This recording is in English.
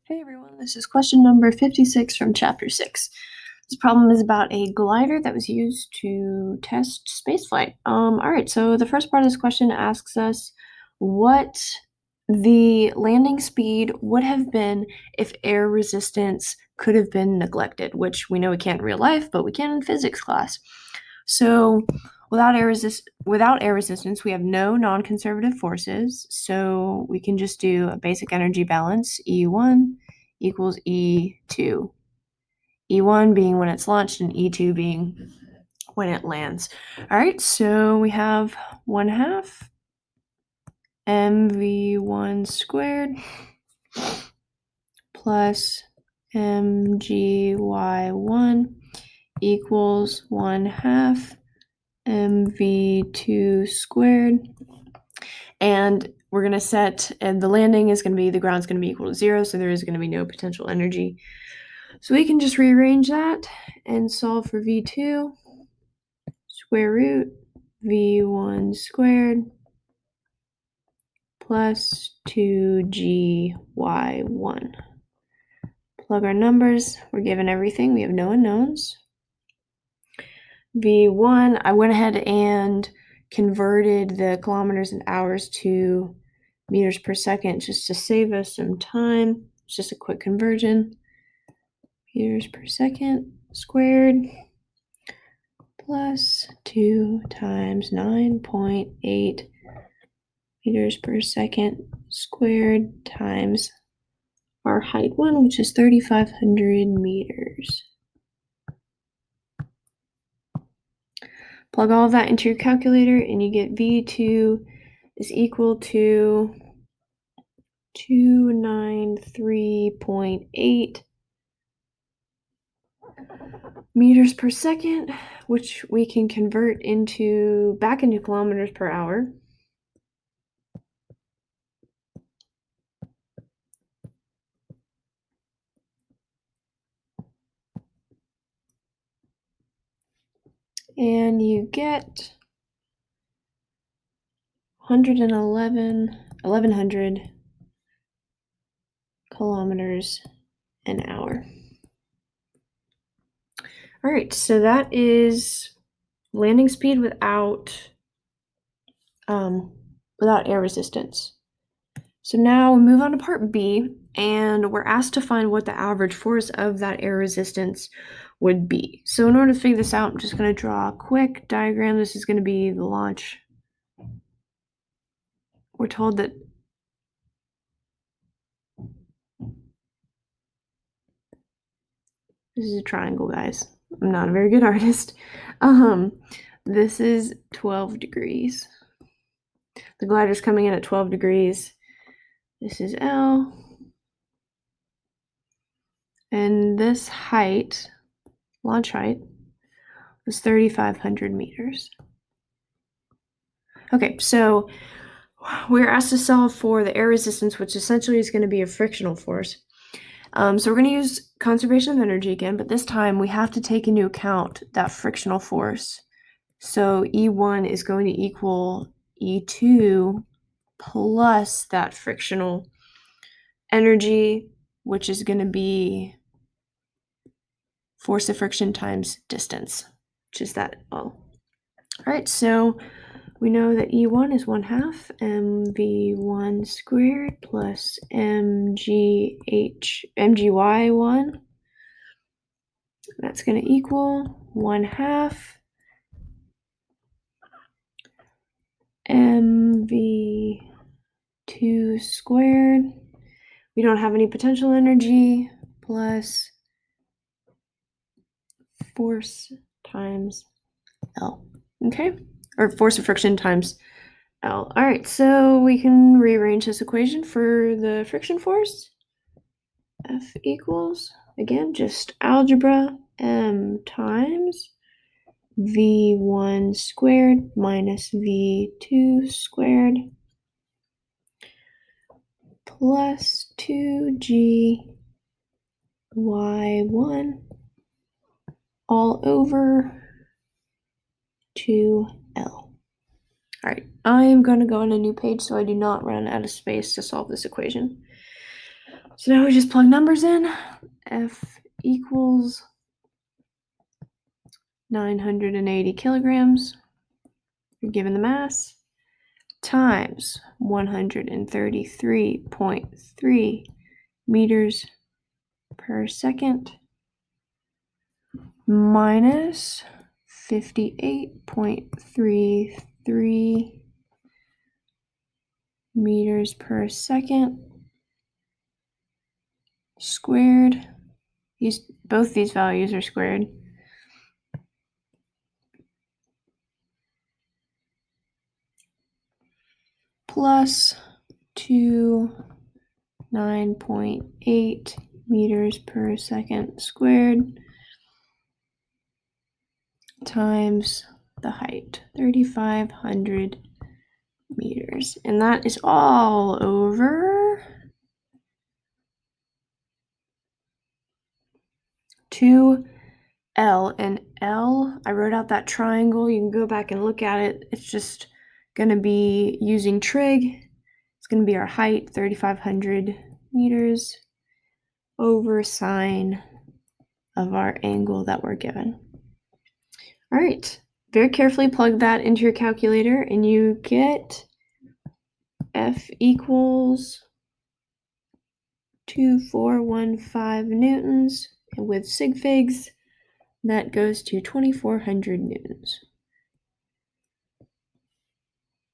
Hey everyone, this is question number 56 from chapter 6. This problem is about a glider that was used to test spaceflight. Alright, so the first part of this question asks us what the landing speed would have been if air resistance could have been neglected, which we know we can't in real life, but we can in physics class. So without air resistance, we have no non-conservative forces, so we can just do a basic energy balance, E1 equals E2. E1 being when it's launched and E2 being when it lands. All right, so we have 1/2 mv1 squared plus mgy1 equals 1/2 mv2 squared. And we're going to set, and the landing is going to be, the ground's going to be equal to 0, so there is going to be no potential energy. So we can just rearrange that and solve for v2, square root v1 squared plus 2gy1. Plug our numbers, we're given everything, we have no unknowns. v1, I went ahead and converted the kilometers and hours to meters per second just to save us some time. It's just a quick conversion. Meters per second squared plus 2 times 9.8 meters per second squared times our height 1, which is 3,500 meters. Plug all of that into your calculator and you get V2 is equal to 293.8 meters per second, which we can convert back into kilometers per hour. And you get 1,100 kilometers an hour. All right, so that is landing speed without air resistance. So now we move on to part B, and we're asked to find what the average force of that air resistance would be. So in order to figure this out, I'm just going to draw a quick diagram. This is going to be the launch. We're told that this is a triangle, guys. I'm not a very good artist. This is 12 degrees. The glider's coming in at 12 degrees. This is L. And this height, launch height, was 3,500 meters. Okay, so we're asked to solve for the air resistance, which essentially is going to be a frictional force. So we're going to use conservation of energy again, but this time we have to take into account that frictional force. So E1 is going to equal E2 plus that frictional energy, which is going to be force of friction times distance, which is that L. All right, so we know that E1 is 1/2 mv1 squared plus mgy1. That's going to equal 1/2 mv2 squared. We don't have any potential energy plus force times L. Okay? Or force of friction times L. All right, so we can rearrange this equation for the friction force. F equals, again, just algebra, m times v1 squared minus v2 squared plus 2gy1 all over 2L. All right, I am going to go on a new page so I do not run out of space to solve this equation. So now we just plug numbers in. F equals 980 kilograms, you're given the mass, times 133.3 meters per second minus 58.33 meters per second squared. Both these values are squared. Plus 9.8 meters per second squared times the height, 3,500 meters. And that is all over 2L. And L, I wrote out that triangle. You can go back and look at it. It's just going to be using trig. It's going to be our height, 3,500 meters, over sine of our angle that we're given. All right, very carefully plug that into your calculator and you get F equals 2415 newtons, and with sig figs, that goes to 2,400 newtons.